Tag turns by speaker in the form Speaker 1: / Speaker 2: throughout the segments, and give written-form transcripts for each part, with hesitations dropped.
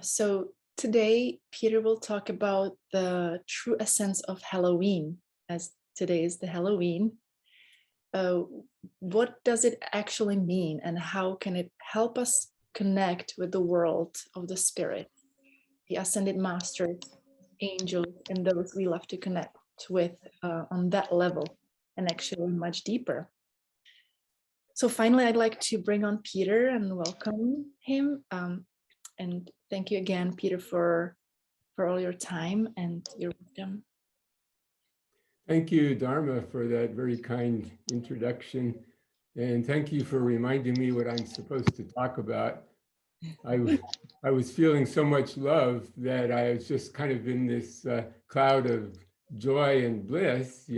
Speaker 1: So today, Peter will talk about the true essence of Halloween, as today is the Halloween. Uh, what does it actually mean, and how can it help us connect with the world of the spirit, the ascended masters, angels, and those we love to connect with on that level and actually much deeper? So finally, I'd like to bring on Peter and welcome him. And thank you again, Peter, for all your time and your wisdom.
Speaker 2: Thank you, Dharma, for that very kind introduction. And thank you for reminding me what I'm supposed to talk about. I was feeling so much love that I was just kind of in this cloud of joy and bliss,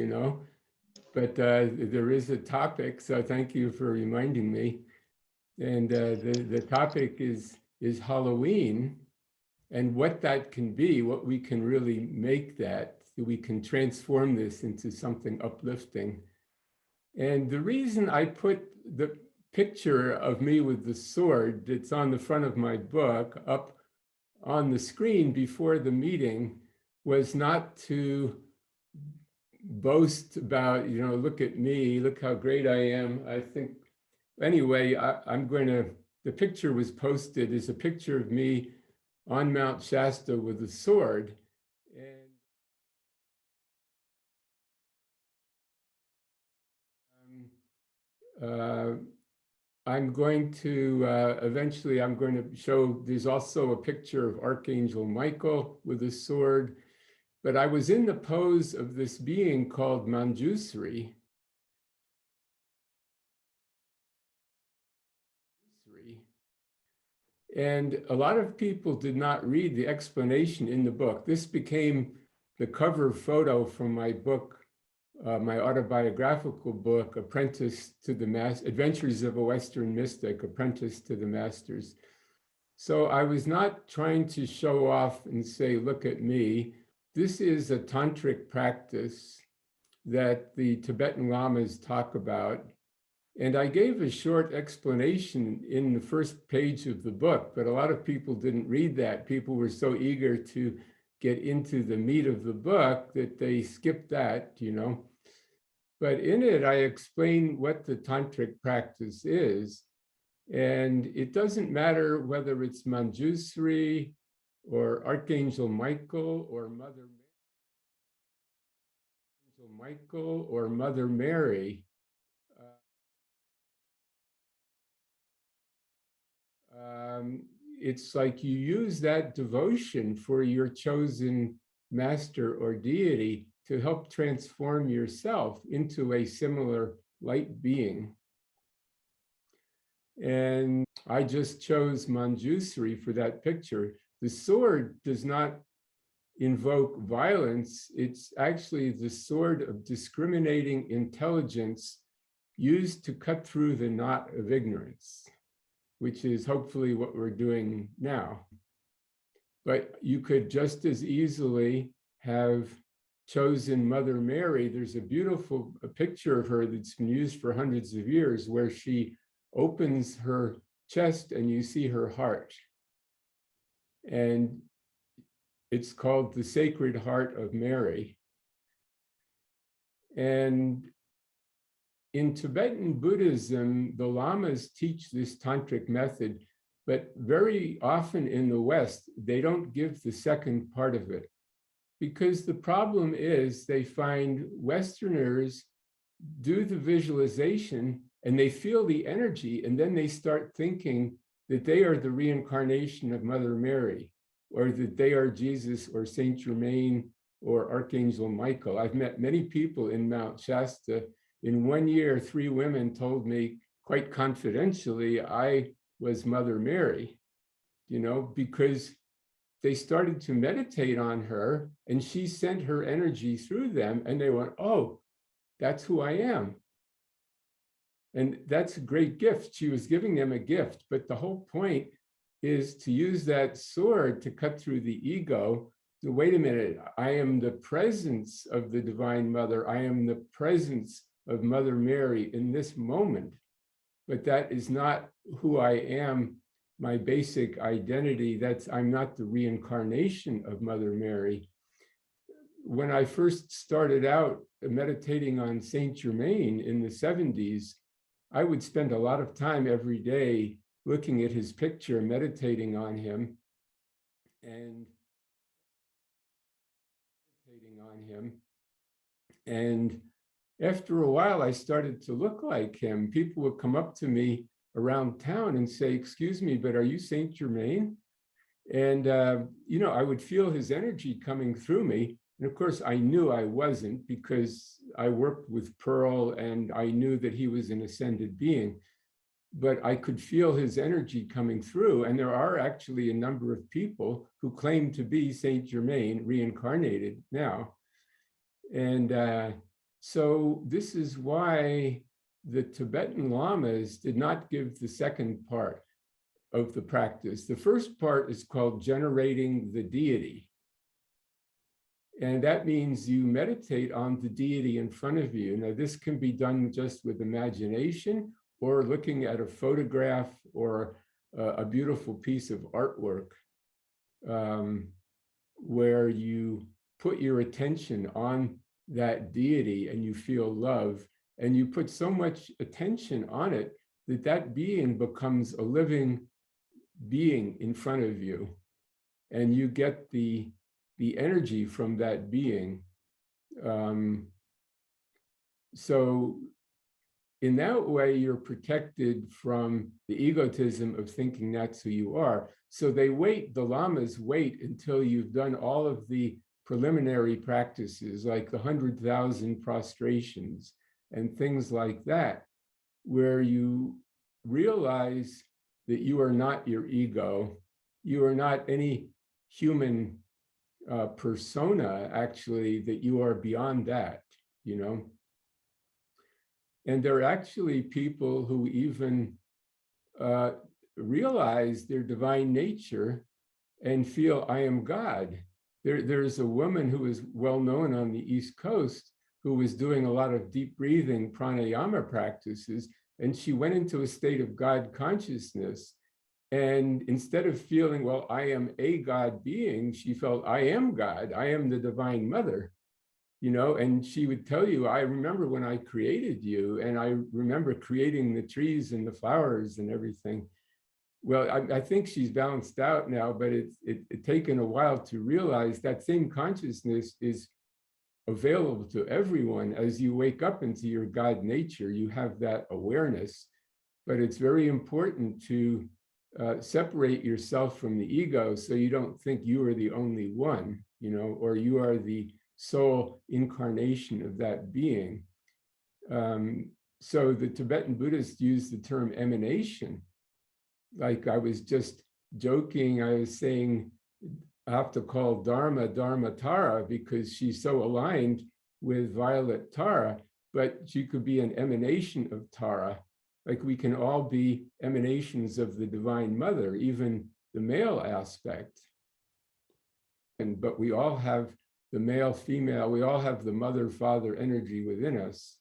Speaker 2: but there is a topic, so thank you for reminding me. And the topic is Halloween, and what that can be, what we can really make that, we can transform this into something uplifting. And the reason I put the picture of me with the sword that's on the front of my book up on the screen before the meeting was not to boast about, look at me, look how great I am. I think, anyway, the picture was posted as a picture of me on Mount Shasta with a sword. And I'm going to, eventually I'm going to show, there's also a picture of Archangel Michael with a sword, but I was in the pose of this being called Manjusri. And a lot of people did not read the explanation in the book. This became the cover photo from my book, my autobiographical book, Apprentice to the Master, Adventures of a Western Mystic, Apprentice to the Masters. So I was not trying to show off and say, look at me. This is a tantric practice that the Tibetan Lamas talk about. And I gave a short explanation in the first page of the book, but a lot of people didn't read that. People were so eager to get into the meat of the book that they skipped that, But in it, I explain what the tantric practice is. And it doesn't matter whether it's Manjusri or Archangel Michael or Mother Mary. It's like you use that devotion for your chosen master or deity to help transform yourself into a similar light being. And I just chose Manjusri for that picture. The sword does not invoke violence. It's actually the sword of discriminating intelligence used to cut through the knot of ignorance, which is hopefully what we're doing now. But you could just as easily have chosen Mother Mary. There's a beautiful picture of her that's been used for hundreds of years where she opens her chest and you see her heart. And it's called the Sacred Heart of Mary. And in Tibetan Buddhism, the Lamas teach this tantric method, but very often in the West, they don't give the second part of it. Because the problem is they find Westerners do the visualization and they feel the energy, and then they start thinking that they are the reincarnation of Mother Mary, or that they are Jesus or Saint Germain or Archangel Michael. I've met many people in Mount Shasta. In 1 year, 3 women told me quite confidentially, I was Mother Mary, because they started to meditate on her and she sent her energy through them and they went, oh, that's who I am. And that's a great gift. She was giving them a gift, but the whole point is to use that sword to cut through the ego. So wait a minute, I am the presence of the Divine Mother. I am the presence of Mother Mary in this moment, but that is not who I am my basic identity. I'm not the reincarnation of Mother Mary. When I first started out meditating on Saint Germain in the 70s, I would spend a lot of time every day looking at his picture, meditating on him, and And after a while, I started to look like him. People would come up to me around town and say, "Excuse me, but are you Saint Germain?" And, I would feel his energy coming through me. And of course, I knew I wasn't, because I worked with Pearl and I knew that he was an ascended being. But I could feel his energy coming through. And there are actually a number of people who claim to be Saint Germain reincarnated now. And so this is why the Tibetan lamas did not give the second part of the practice. The first part is called generating the deity. And that means you meditate on the deity in front of you. Now, this can be done just with imagination or looking at a photograph or a beautiful piece of artwork, where you put your attention on that deity and you feel love, and you put so much attention on it that that being becomes a living being in front of you, and you get the energy from that being. So in that way, you're protected from the egotism of thinking that's who you are. So the lamas wait until you've done all of the preliminary practices, like the 100,000 prostrations and things like that, where you realize that you are not your ego, you are not any human persona, actually, that you are beyond that, And there are actually people who even realize their divine nature and feel, I am God. There's a woman who is well known on the East Coast who was doing a lot of deep breathing pranayama practices, and she went into a state of God consciousness. And instead of feeling, well, I am a God being, she felt, I am God, I am the Divine Mother, and she would tell you, I remember when I created you, and I remember creating the trees and the flowers and everything. Well, I think she's balanced out now, but it's taken a while to realize that same consciousness is available to everyone. As you wake up into your God nature, you have that awareness, but it's very important to separate yourself from the ego, so you don't think you are the only one, or you are the sole incarnation of that being. So the Tibetan Buddhists use the term emanation. Like I was just joking, I was saying, I have to call Dharma Tara because she's so aligned with Violet Tara, but she could be an emanation of Tara. Like we can all be emanations of the Divine Mother, even the male aspect. But we all have the male, female, we all have the mother, father energy within us.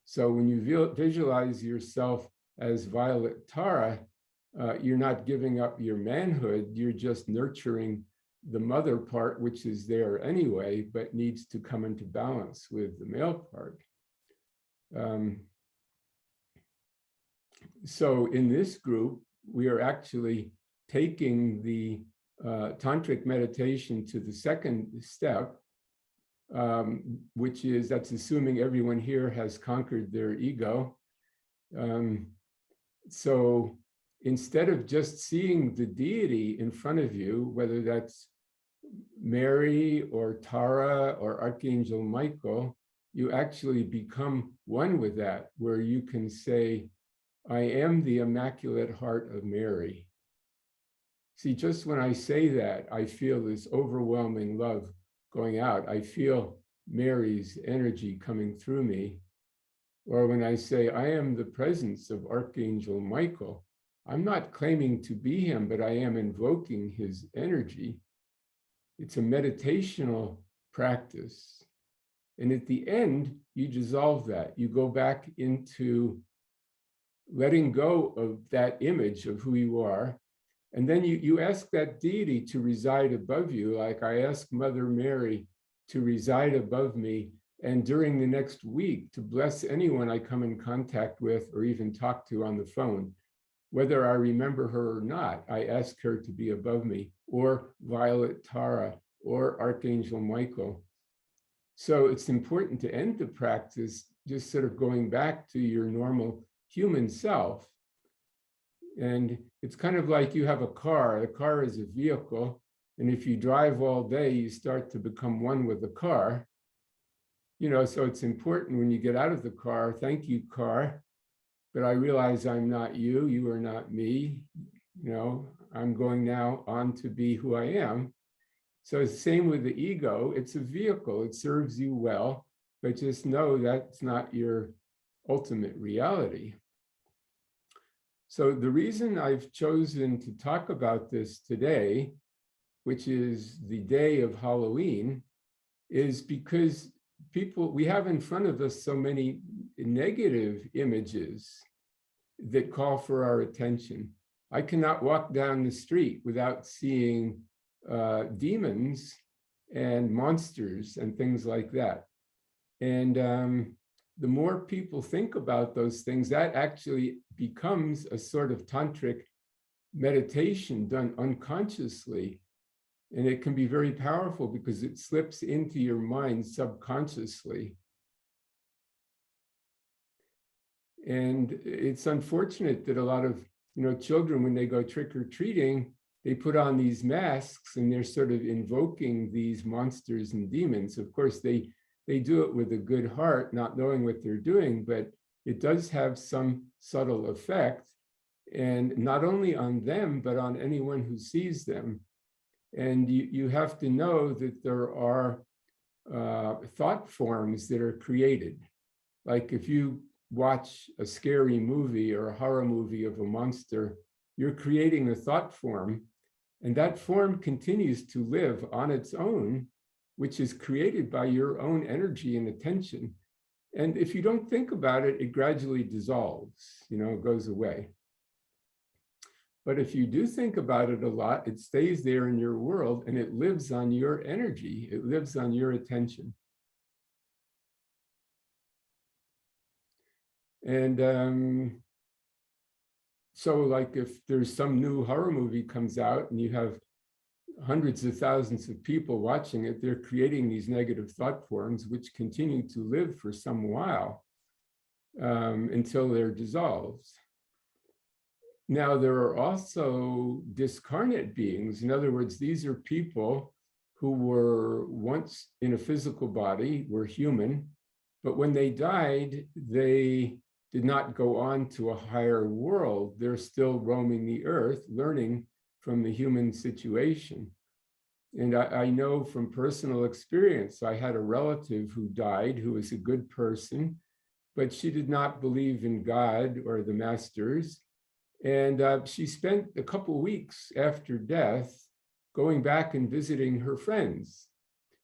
Speaker 2: So when you visualize yourself as Violet Tara, you're not giving up your manhood, you're just nurturing the mother part, which is there anyway, but needs to come into balance with the male part. So in this group, we are actually taking the tantric meditation to the second step, which is, that's assuming everyone here has conquered their ego. So instead of just seeing the deity in front of you, whether that's Mary or Tara or Archangel Michael, you actually become one with that, where you can say, I am the Immaculate Heart of Mary. See, just when I say that, I feel this overwhelming love going out. I feel Mary's energy coming through me. Or when I say, I am the presence of Archangel Michael, I'm not claiming to be him, but I am invoking his energy. It's a meditational practice. And at the end, you dissolve that. You go back into letting go of that image of who you are And then you ask that deity to reside above you, like I ask Mother Mary to reside above me, and during the next week to bless anyone I come in contact with or even talk to on the phone. Whether I remember her or not, I ask her to be above me, or Violet Tara, or Archangel Michael. So it's important to end the practice just sort of going back to your normal human self. And it's kind of like you have a car. The car is a vehicle. And if you drive all day, you start to become one with the car. So it's important when you get out of the car, thank you, car, but I realize I'm not you, you are not me. I'm going now on to be who I am. So it's the same with the ego. It's a vehicle. It serves you well, but just know that's not your ultimate reality. So the reason I've chosen to talk about this today, which is the day of Halloween, is because we have in front of us so many negative images that call for our attention. I cannot walk down the street without seeing demons and monsters and things like that. And the more people think about those things, that actually becomes a sort of tantric meditation done unconsciously. And it can be very powerful because it slips into your mind subconsciously. And it's unfortunate that a lot of children, when they go trick-or-treating, they put on these masks and they're sort of invoking these monsters and demons. Of course, they do it with a good heart, not knowing what they're doing, but it does have some subtle effect, and not only on them, but on anyone who sees them. And you have to know that there are thought forms that are created. Like if you watch a scary movie or a horror movie of a monster, you're creating a thought form, and that form continues to live on its own, which is created by your own energy and attention. And if you don't think about it, it gradually dissolves, it goes away. But if you do think about it a lot, it stays there in your world and it lives on your energy. It lives on your attention. And so like if there's some new horror movie comes out and you have hundreds of thousands of people watching it, they're creating these negative thought forms, which continue to live for some while until they're dissolved. Now, there are also discarnate beings. In other words, these are people who were once in a physical body, were human, but when they died, they did not go on to a higher world. They're still roaming the earth, learning from the human situation. And I know from personal experience, I had a relative who died, who was a good person, but she did not believe in God or the masters. And she spent a couple of weeks after death going back and visiting her friends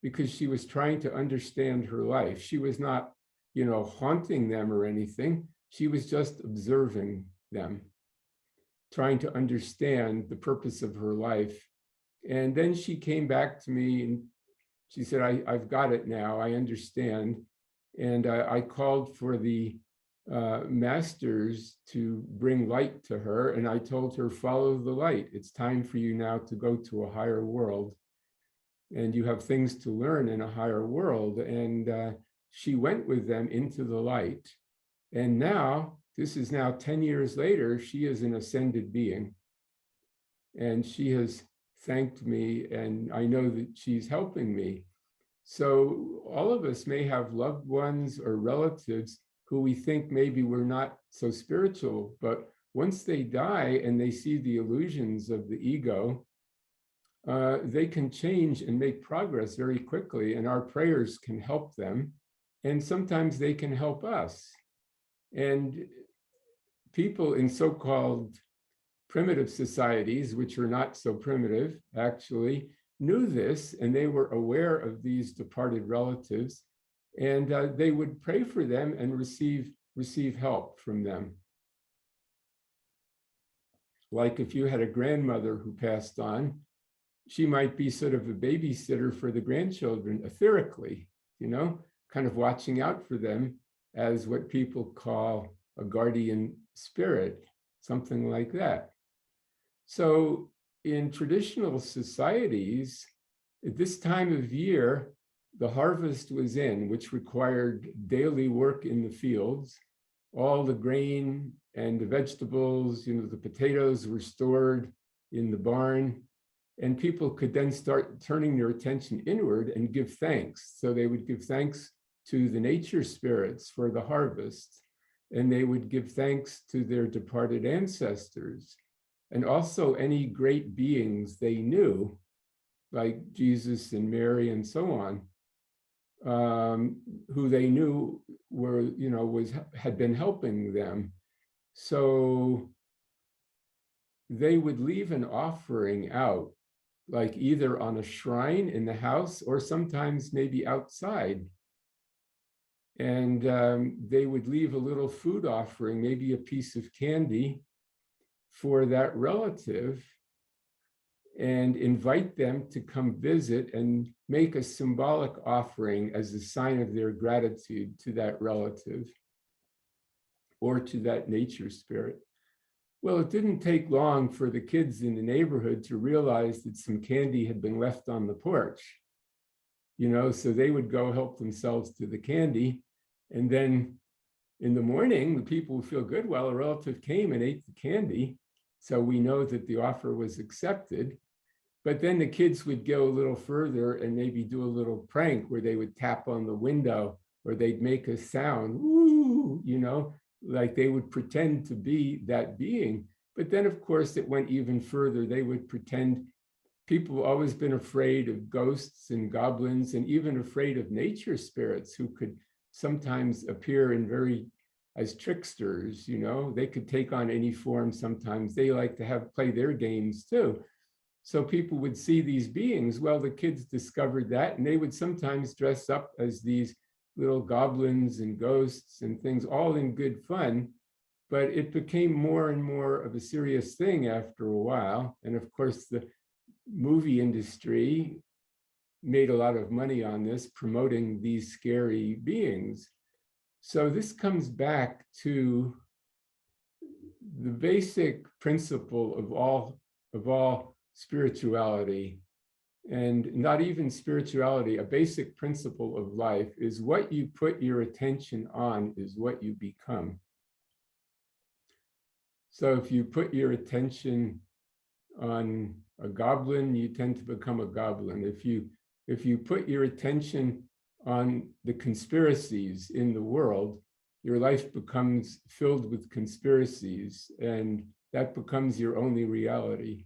Speaker 2: because she was trying to understand her life. She was not, haunting them or anything. She was just observing them, trying to understand the purpose of her life. And then she came back to me and she said, I've got it now, I understand. And I called for the masters to bring light to her. And I told her, follow the light. It's time for you now to go to a higher world. And you have things to learn in a higher world. And she went with them into the light. And now, this is now 10 years later, she is an ascended being. And she has thanked me, and I know that she's helping me. So all of us may have loved ones or relatives who we think maybe we're not so spiritual, but once they die and they see the illusions of the ego, they can change and make progress very quickly, and our prayers can help them, and sometimes they can help us. And people in so-called primitive societies, which are not so primitive, actually, knew this, and they were aware of these departed relatives, and they would pray for them and receive help from them. like if you had a grandmother who passed on, she might be sort of a babysitter for the grandchildren, etherically, kind of watching out for them as what people call a guardian spirit, something like that. So in traditional societies, at this time of year, the harvest was in, which required daily work in the fields. All the grain and the vegetables, the potatoes were stored in the barn, and people could then start turning their attention inward and give thanks. So they would give thanks to the nature spirits for the harvest, and they would give thanks to their departed ancestors, and also any great beings they knew, like Jesus and Mary and so on, who they knew were, had been helping them. So they would leave an offering out, like either on a shrine in the house or sometimes maybe outside. And they would leave a little food offering, maybe a piece of candy for that relative, and invite them to come visit and make a symbolic offering as a sign of their gratitude to that relative or to that nature spirit. Well, it didn't take long for the kids in the neighborhood to realize that some candy had been left on the porch, so they would go help themselves to the candy. And then in the morning, the people would feel good. Well, a relative came and ate the candy, so we know that the offer was accepted. But then the kids would go a little further and maybe do a little prank where they would tap on the window, or they'd make a sound, woo, like they would pretend to be that being. But then, of course, it went even further. They would pretend. People have always been afraid of ghosts and goblins, and even afraid of nature spirits who could sometimes appear as tricksters. They could take on any form sometimes. They like to play their games too. So people would see these beings. Well, the kids discovered that, and they would sometimes dress up as these little goblins and ghosts and things, all in good fun. But it became more and more of a serious thing after a while. And of course, the movie industry made a lot of money on this, promoting these scary beings. So this comes back to the basic principle of all spirituality, and not even spirituality, a basic principle of life is what you put your attention on is what you become. So if you put your attention on a goblin, you tend to become a goblin. If you put your attention on the conspiracies in the world, your life becomes filled with conspiracies, and that becomes your only reality.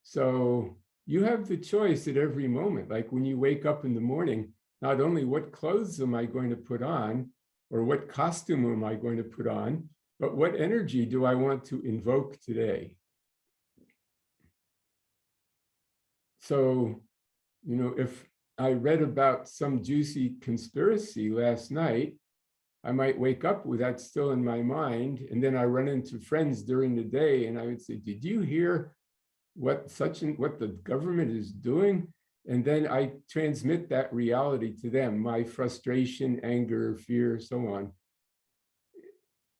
Speaker 2: So you have the choice at every moment. Like when you wake up in the morning, not only what clothes am I going to put on, or what costume am I going to put on, but what energy do I want to invoke today? So, if I read about some juicy conspiracy last night, I might wake up with that still in my mind. And then I run into friends during the day and I would say, did you hear what the government is doing? And then I transmit that reality to them, my frustration, anger, fear, so on.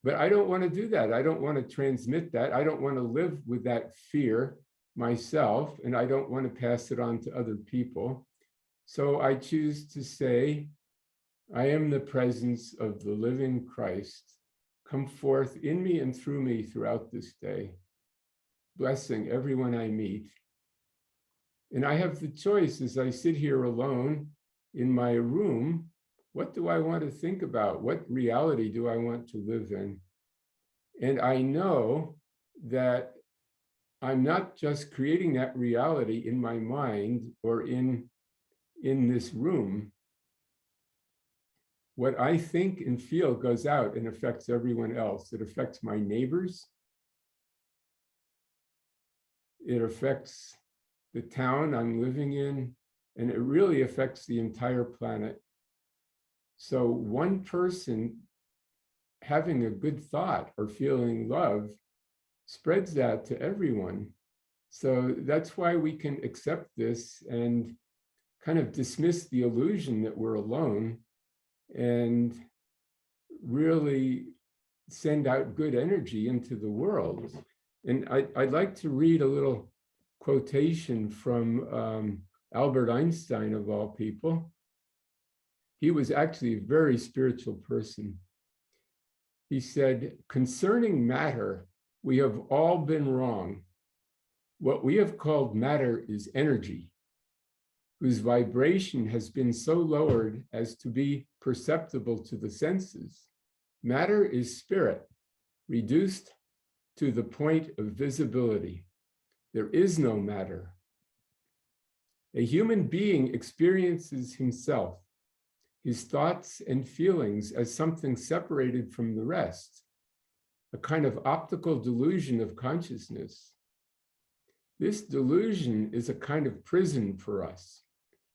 Speaker 2: But I don't want to do that. I don't want to transmit that. I don't want to live with that fear myself, and I don't want to pass it on to other people. So I choose to say, I am the presence of the living Christ. Come forth in me and through me throughout this day, blessing everyone I meet. And I have the choice as I sit here alone in my room, what do I want to think about? What reality do I want to live in? And I know that I'm not just creating that reality in my mind or in this room. What I think and feel goes out and affects everyone else. It affects my neighbors. It affects the town I'm living in, and it really affects the entire planet. So one person having a good thought or feeling love spreads out to everyone. So that's why we can accept this and kind of dismiss the illusion that we're alone and really send out good energy into the world. And I'd like to read a little quotation from Albert Einstein, of all people. He was actually a very spiritual person. He said, "Concerning matter, we have all been wrong. What we have called matter is energy, whose vibration has been so lowered as to be perceptible to the senses. Matter is spirit, reduced to the point of visibility. There is no matter. A human being experiences himself, his thoughts and feelings as something separated from the rest, a kind of optical delusion of consciousness. This delusion is a kind of prison for us,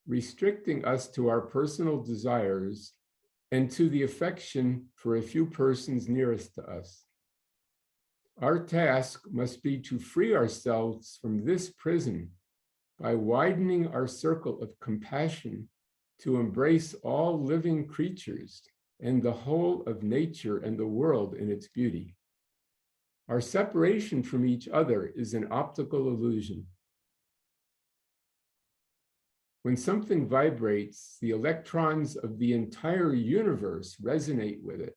Speaker 2: restricting us to our personal desires and to the affection for a few persons nearest to us. Our task must be to free ourselves from this prison by widening our circle of compassion to embrace all living creatures and the whole of nature and the world in its beauty. Our separation from each other is an optical illusion. When something vibrates, the electrons of the entire universe resonate with it.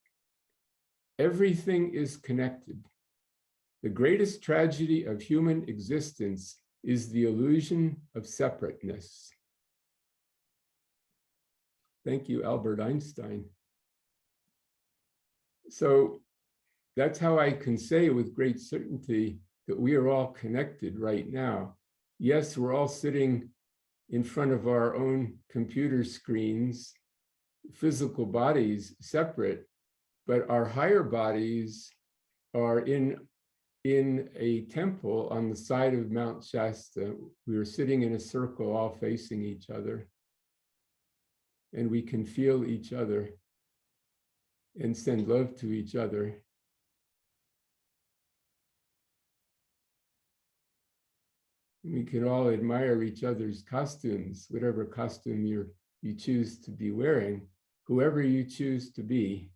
Speaker 2: Everything is connected. The greatest tragedy of human existence is the illusion of separateness." Thank you, Albert Einstein. So that's how I can say with great certainty that we are all connected right now. Yes, we're all sitting in front of our own computer screens, physical bodies separate, but our higher bodies are in a temple on the side of Mount Shasta. We are sitting in a circle, all facing each other, and we can feel each other and send love to each other. We can all admire each other's costumes, whatever costume you choose to be wearing, whoever you choose to be.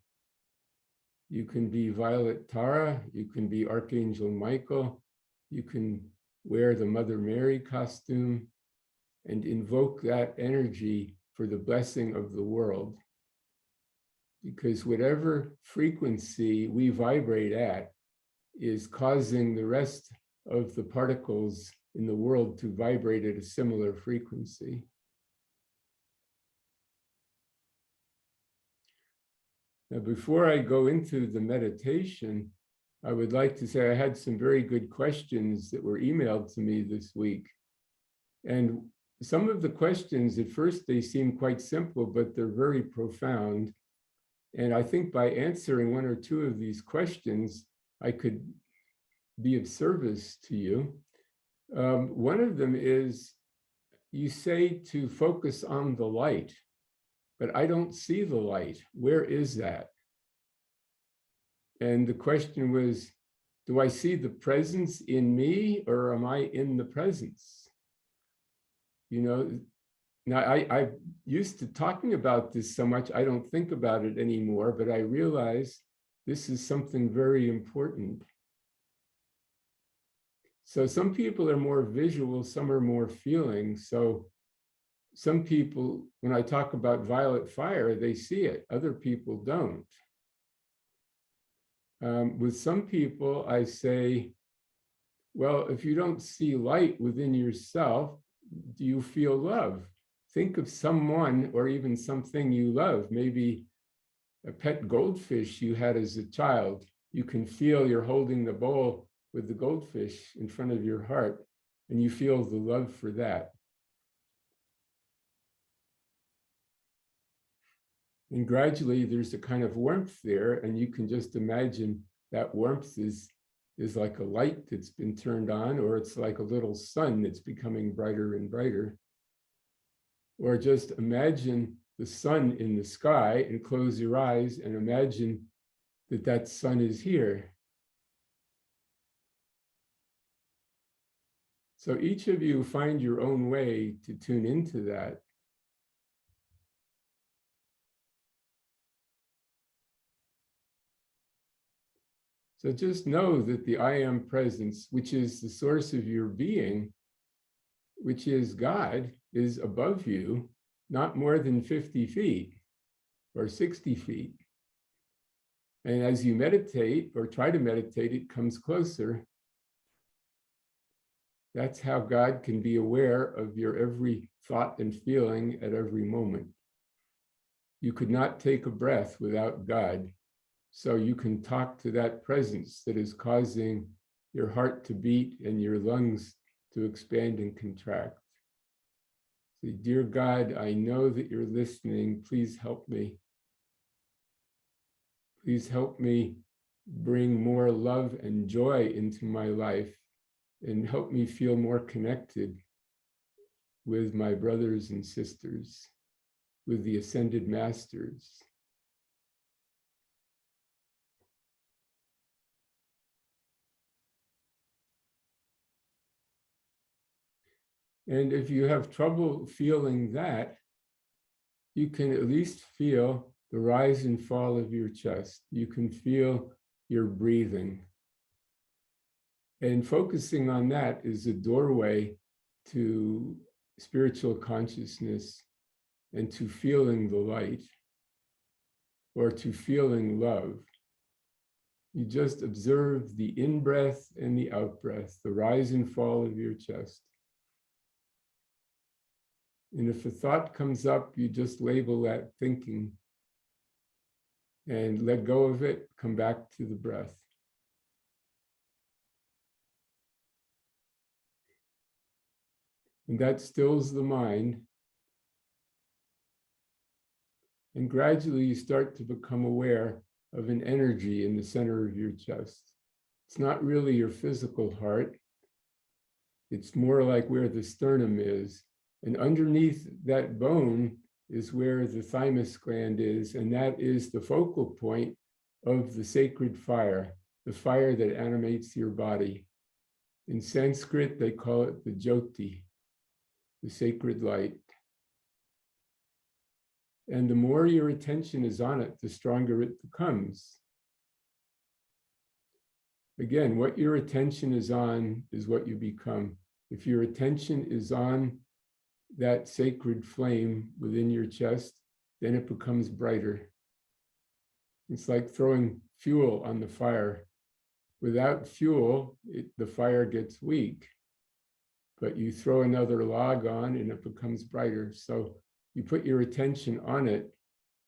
Speaker 2: You can be Violet Tara, you can be Archangel Michael, you can wear the Mother Mary costume and invoke that energy for the blessing of the world. Because whatever frequency we vibrate at is causing the rest of the particles in the world to vibrate at a similar frequency. Now, before I go into the meditation, I would like to say I had some very good questions that were emailed to me this week. And some of the questions, at first, they seem quite simple, but they're very profound. And I think by answering one or two of these questions, I could be of service to you. One of them is, you say to focus on the light, but I don't see the light. Where is that? And the question was, do I see the presence in me, or am I in the presence? You know, now I'm used to talking about this so much, I don't think about it anymore, but I realize this is something very important. So some people are more visual, some are more feeling. So some people, when I talk about violet fire, they see it. Other people don't. With some people, I say, well, if you don't see light within yourself, do you feel love? Think of someone or even something you love, maybe a pet goldfish you had as a child. You can feel you're holding the bowl with the goldfish in front of your heart, and you feel the love for that. And gradually there's a kind of warmth there, and you can just imagine that warmth is like a light that's been turned on, or it's like a little sun that's becoming brighter and brighter. Or just imagine the sun in the sky and close your eyes and imagine that that sun is here. So each of you find your own way to tune into that. So just know that the I am presence, which is the source of your being, which is God, is above you, not more than 50 feet or 60 feet. And as you meditate or try to meditate, it comes closer. That's how God can be aware of your every thought and feeling at every moment. You could not take a breath without God. So you can talk to that presence that is causing your heart to beat and your lungs to expand and contract. Say, dear God, I know that you're listening. Please help me. Please help me bring more love and joy into my life and help me feel more connected with my brothers and sisters, with the ascended masters. And if you have trouble feeling that, you can at least feel the rise and fall of your chest. You can feel your breathing. And focusing on that is a doorway to spiritual consciousness and to feeling the light or to feeling love. You just observe the in-breath and the out-breath, the rise and fall of your chest. And if a thought comes up, you just label that thinking and let go of it, come back to the breath. And that stills the mind. And gradually you start to become aware of an energy in the center of your chest. It's not really your physical heart. It's more like where the sternum is. And underneath that bone is where the thymus gland is, and that is the focal point of the sacred fire, the fire that animates your body. In Sanskrit, they call it the Jyoti, the sacred light. And the more your attention is on it, the stronger it becomes. Again, what your attention is on is what you become. If your attention is on that sacred flame within your chest, then it becomes brighter. It's like throwing fuel on the fire. Without fuel, the fire gets weak, but you throw another log on and it becomes brighter. So you put your attention on it,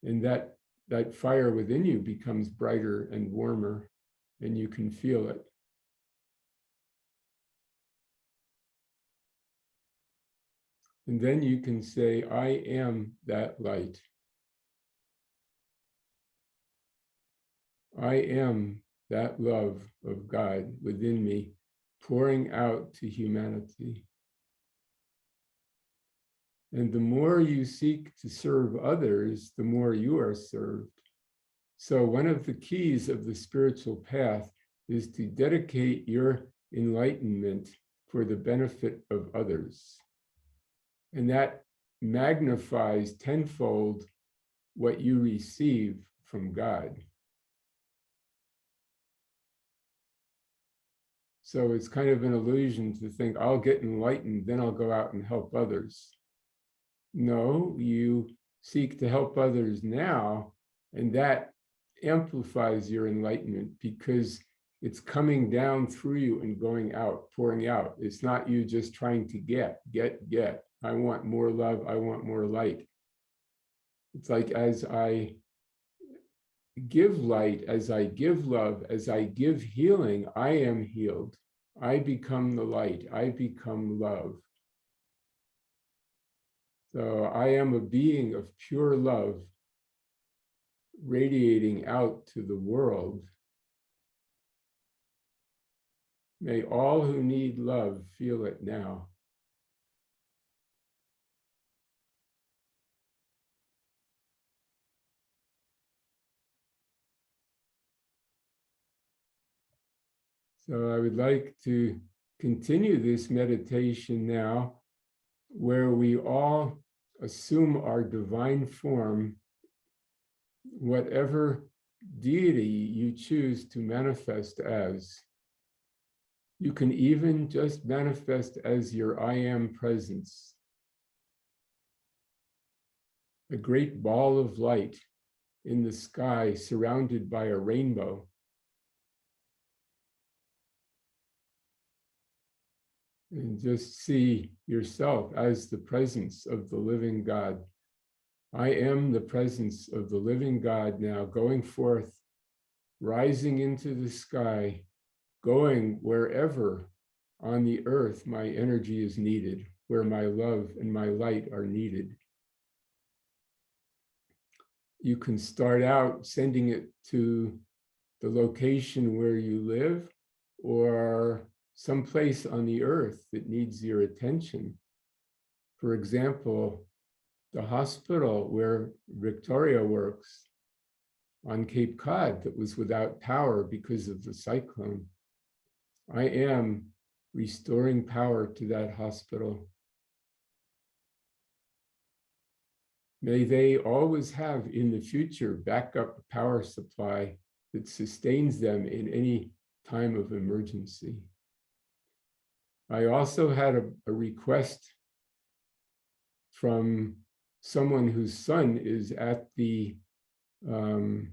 Speaker 2: and that fire within you becomes brighter and warmer, and you can feel it. And then you can say, I am that light. I am that love of God within me, pouring out to humanity. And the more you seek to serve others, the more you are served. So one of the keys of the spiritual path is to dedicate your enlightenment for the benefit of others. And that magnifies tenfold what you receive from God. So it's kind of an illusion to think, I'll get enlightened, then I'll go out and help others. No, you seek to help others now, and that amplifies your enlightenment because it's coming down through you and going out, pouring out. It's not you just trying to get. I want more love, I want more light. It's like as I give light, as I give love, as I give healing, I am healed. I become the light, I become love. So I am a being of pure love, radiating out to the world. May all who need love feel it now. So I would like to continue this meditation now, where we all assume our divine form, whatever deity you choose to manifest as. You can even just manifest as your I am presence, a great ball of light in the sky surrounded by a rainbow. And just see yourself as the presence of the living God. I am the presence of the living God now, going forth, rising into the sky, going wherever on the earth my energy is needed, where my love and my light are needed. You can start out sending it to the location where you live, or someplace on the earth that needs your attention. For example, the hospital where Victoria works on Cape Cod that was without power because of the cyclone. I am restoring power to that hospital. May they always have in the future backup power supply that sustains them in any time of emergency. I also had a request from someone whose son is at the, the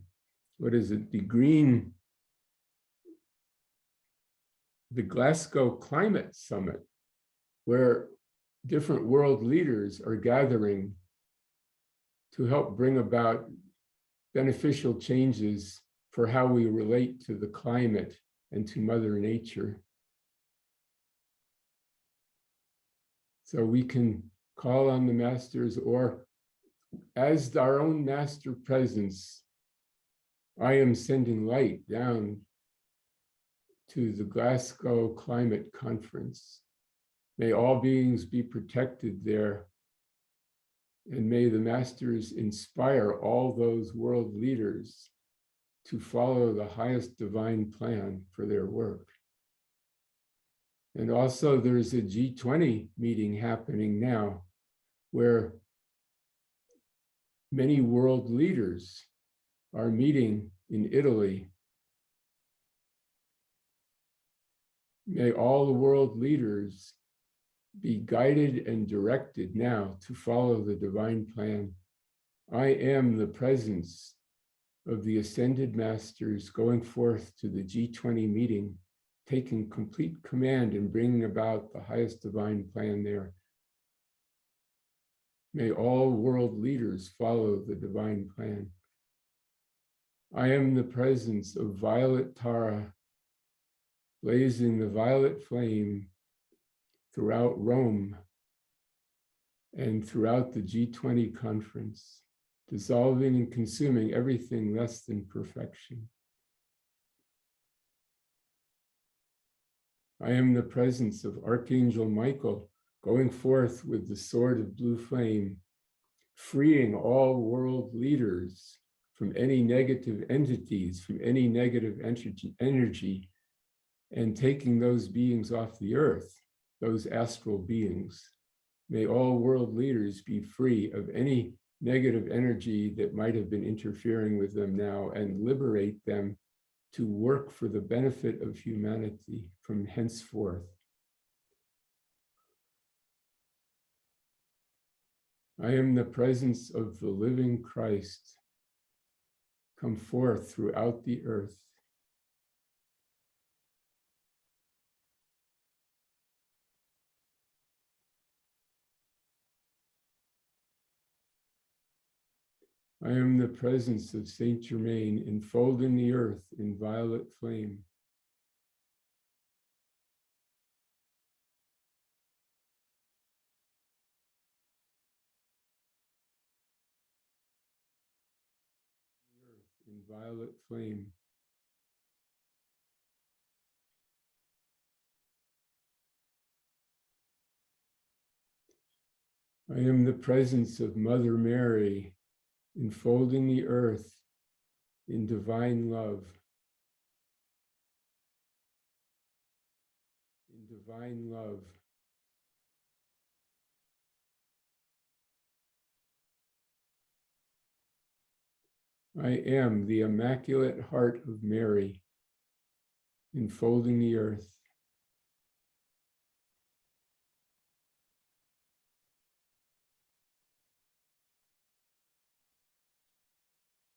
Speaker 2: Glasgow Climate Summit, where different world leaders are gathering to help bring about beneficial changes for how we relate to the climate and to Mother Nature. So we can call on the masters, or as our own master presence, I am sending light down to the Glasgow Climate Conference. May all beings be protected there, and may the masters inspire all those world leaders to follow the highest divine plan for their work. And also there's a G20 meeting happening now where many world leaders are meeting in Italy. May all the world leaders be guided and directed now to follow the divine plan. I am the presence of the ascended masters going forth to the G20 meeting, taking complete command and bringing about the highest divine plan there. May all world leaders follow the divine plan. I am the presence of violet Tara, blazing the violet flame throughout Rome and throughout the G20 conference, dissolving and consuming everything less than perfection. I am the presence of Archangel Michael, going forth with the sword of blue flame, freeing all world leaders from any negative entities, from any negative energy, and taking those beings off the earth, those astral beings. May all world leaders be free of any negative energy that might have been interfering with them now, and liberate them to work for the benefit of humanity from henceforth. I am the presence of the living Christ, come forth throughout the earth. I am the presence of Saint Germain, enfolding the earth in violet flame. The earth in violet flame. I am the presence of Mother Mary, enfolding the earth in divine love. In divine love. I am the Immaculate Heart of Mary, enfolding the earth.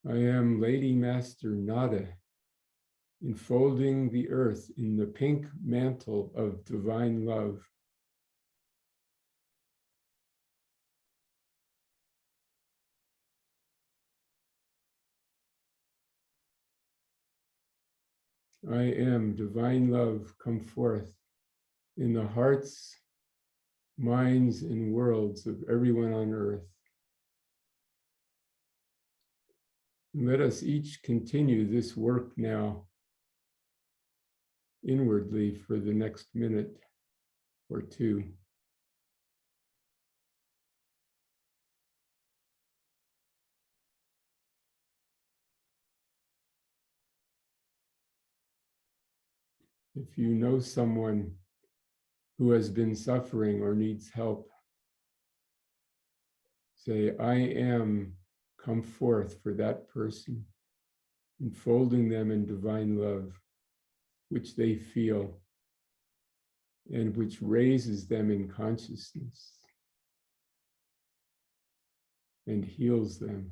Speaker 2: I am Lady Master Nada, enfolding the earth in the pink mantle of divine love. I am divine love come forth in the hearts, minds, and worlds of everyone on earth. Let us each continue this work now inwardly for the next minute or two. If you know someone who has been suffering or needs help, say, I am come forth for that person, enfolding them in divine love, which they feel and which raises them in consciousness and heals them.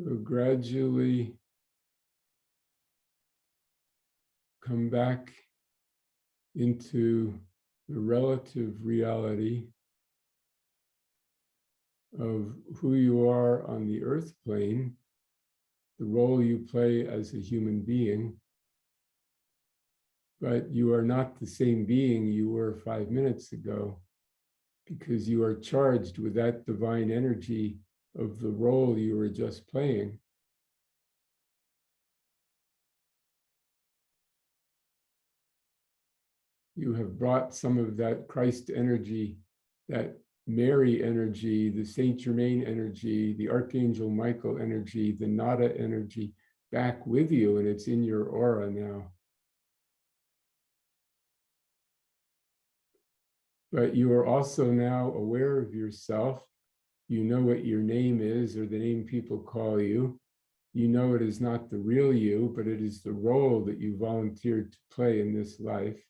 Speaker 2: So gradually come back into the relative reality of who you are on the earth plane, the role you play as a human being, but you are not the same being you were 5 minutes ago, because you are charged with that divine energy of the role you were just playing. You have brought some of that Christ energy, that Mary energy, the Saint Germain energy, the Archangel Michael energy, the Nada energy back with you, and it's in your aura now. But you are also now aware of yourself. You know what your name is, or the name people call you. You know it is not the real you, but it is the role that you volunteered to play in this life.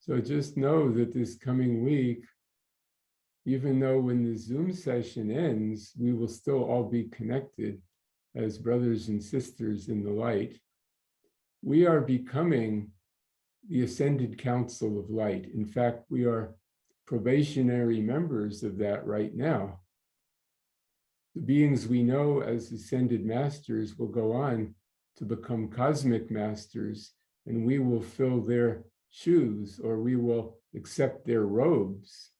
Speaker 2: So just know that this coming week, even though when the Zoom session ends, we will still all be connected as brothers and sisters in the light, we are becoming the Ascended Council of Light. In fact, we are probationary members of that right now. The beings we know as Ascended Masters will go on to become cosmic masters, and we will fill their shoes, or we will accept their robes.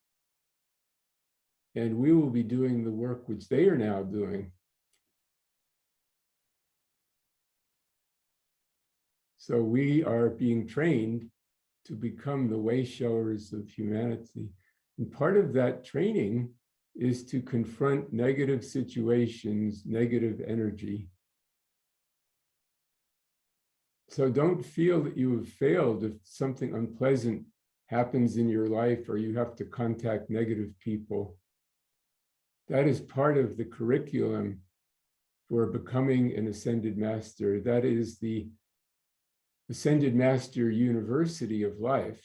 Speaker 2: And we will be doing the work which they are now doing. So we are being trained to become the way showers of humanity. And part of that training is to confront negative situations, negative energy. So don't feel that you have failed if something unpleasant happens in your life or you have to contact negative people. That is part of the curriculum for becoming an Ascended Master. That is the Ascended Master University of life,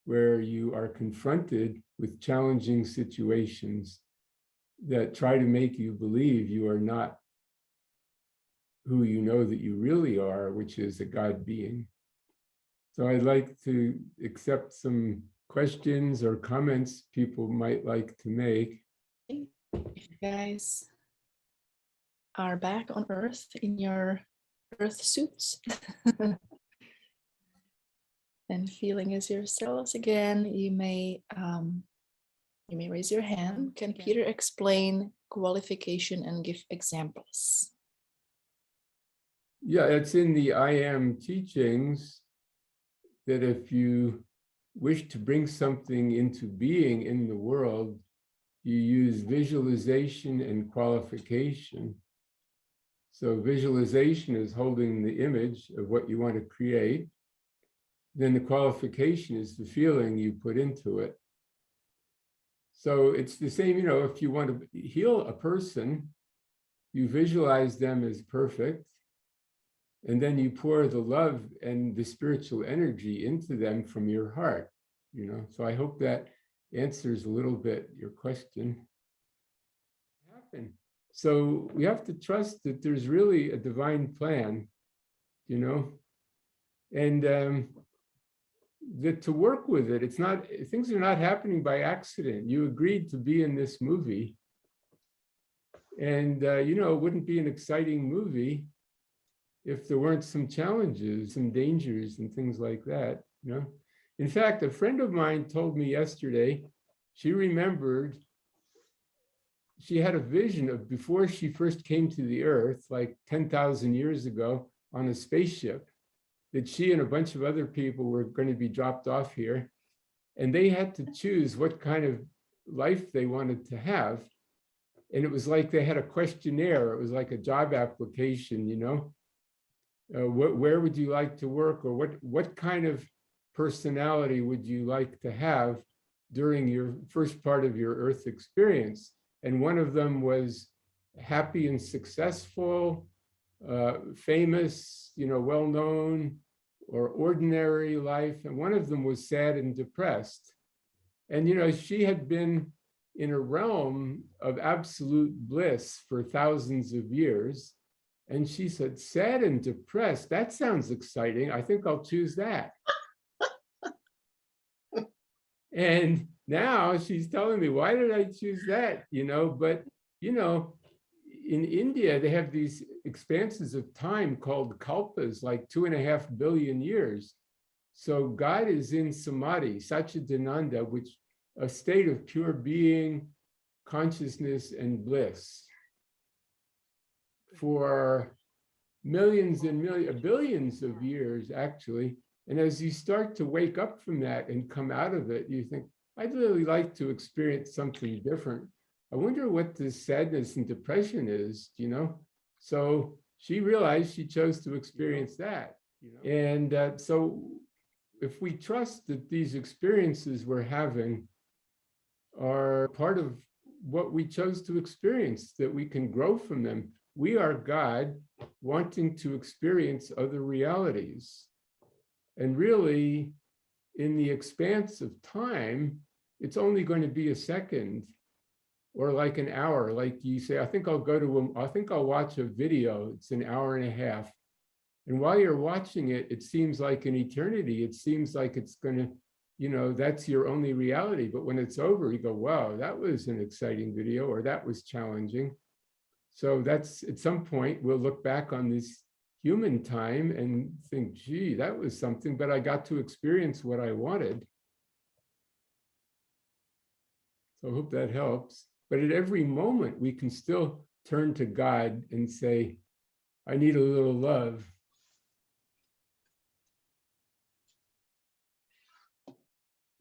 Speaker 2: where you are confronted with challenging situations that try to make you believe you are not who you know that you really are, which is a God being. So I'd like to accept some questions or comments people might like to make.
Speaker 1: If you guys are back on Earth in your Earth suits, And feeling is yourselves again. You may raise your hand. Can Peter explain qualification and give examples?
Speaker 2: Yeah, it's in the I Am teachings that if you wish to bring something into being in the world, you use visualization and qualification. So visualization is holding the image of what you want to create. Then the qualification is the feeling you put into it. So it's the same, if you want to heal a person, you visualize them as perfect, and then you pour the love and the spiritual energy into them from your heart, So I hope that answers a little bit your question. So we have to trust that there's really a divine plan, and that to work with it, things are not happening by accident. You agreed to be in this movie, and it wouldn't be an exciting movie if there weren't some challenges, some dangers and things like that, In fact, a friend of mine told me yesterday, she remembered she had a vision of before she first came to the earth, like 10,000 years ago on a spaceship, that she and a bunch of other people were going to be dropped off here. And they had to choose what kind of life they wanted to have. And it was like they had a questionnaire. It was like a job application, where would you like to work, or what kind of personality would you like to have during your first part of your earth experience? And one of them was happy and successful, famous, well-known, or ordinary life. And one of them was sad and depressed. And, she had been in a realm of absolute bliss for thousands of years. And she said, sad and depressed, that sounds exciting. I think I'll choose that. And now she's telling me, why did I choose that? But, in India, they have these expanses of time called kalpas, like 2.5 billion years. So God is in samadhi, Satchidananda, which a state of pure being, consciousness, and bliss for millions and billions of years, actually. And as you start to wake up from that and come out of it, you think, I'd really like to experience something different. I wonder what this sadness and depression is, So she realized she chose to experience that. And so if we trust that these experiences we're having are part of what we chose to experience, that we can grow from them. We are God wanting to experience other realities. And really, in the expanse of time, it's only going to be a second or like an hour. Like you say, I think I'll watch a video. It's an hour and a half. And while you're watching it, it seems like an eternity. It seems like it's going to, that's your only reality. But when it's over, you go, wow, that was an exciting video, or that was challenging. So that's, at some point, we'll look back on this human time and think, gee, that was something, but I got to experience what I wanted. So I hope that helps. But at every moment, we can still turn to God and say, I need a little love.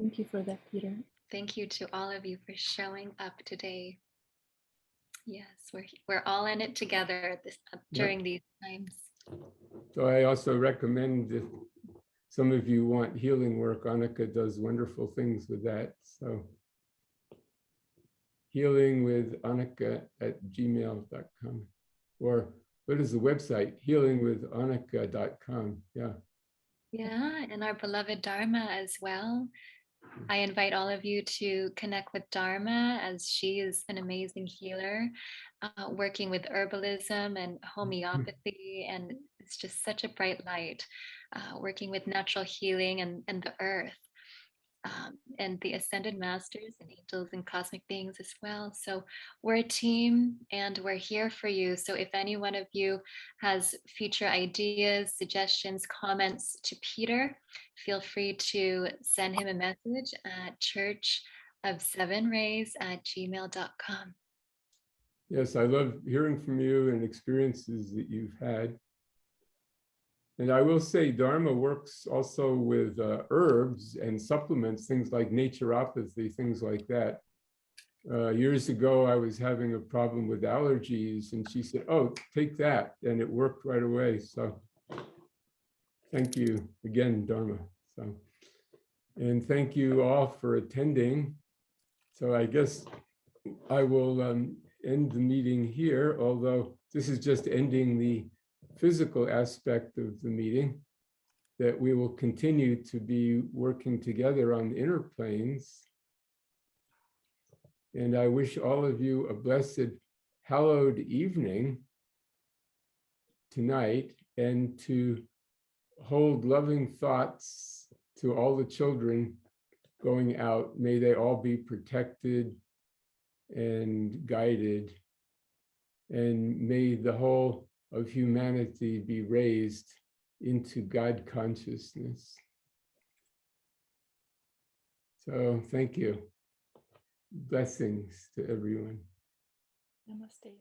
Speaker 1: Thank you for that, Peter.
Speaker 3: Thank you to all of you for showing up today. Yes, we're all in it together during these times.
Speaker 2: So I also recommend, if some of you want healing work, Annika does wonderful things with that. So healingwithannika@gmail.com, or what is the website? healingwithannika.com.
Speaker 3: Yeah, and our beloved Dharma as well. I invite all of you to connect with Dharma, as she is an amazing healer, working with herbalism and homeopathy, and it's just such a bright light, working with natural healing and the earth. and the ascended masters and angels and cosmic beings as well. So we're a team and we're here for you. So if any one of you has future ideas, suggestions, comments to Peter, feel free to send him a message at churchofsevenrays@gmail.com.
Speaker 2: Yes, I love hearing from you and experiences that you've had. And I will say Dharma works also with herbs and supplements, things like naturopathy, things like that. Years ago, I was having a problem with allergies, and she said, oh, take that. And it worked right away. So thank you again, Dharma. So, and thank you all for attending. So I guess I will end the meeting here, although this is just ending the physical aspect of the meeting, that we will continue to be working together on the inner planes. And I wish all of you a blessed, hallowed evening tonight, and to hold loving thoughts to all the children going out. May they all be protected and guided, and may the whole of humanity be raised into God consciousness. So thank you. Blessings to everyone.
Speaker 1: Namaste.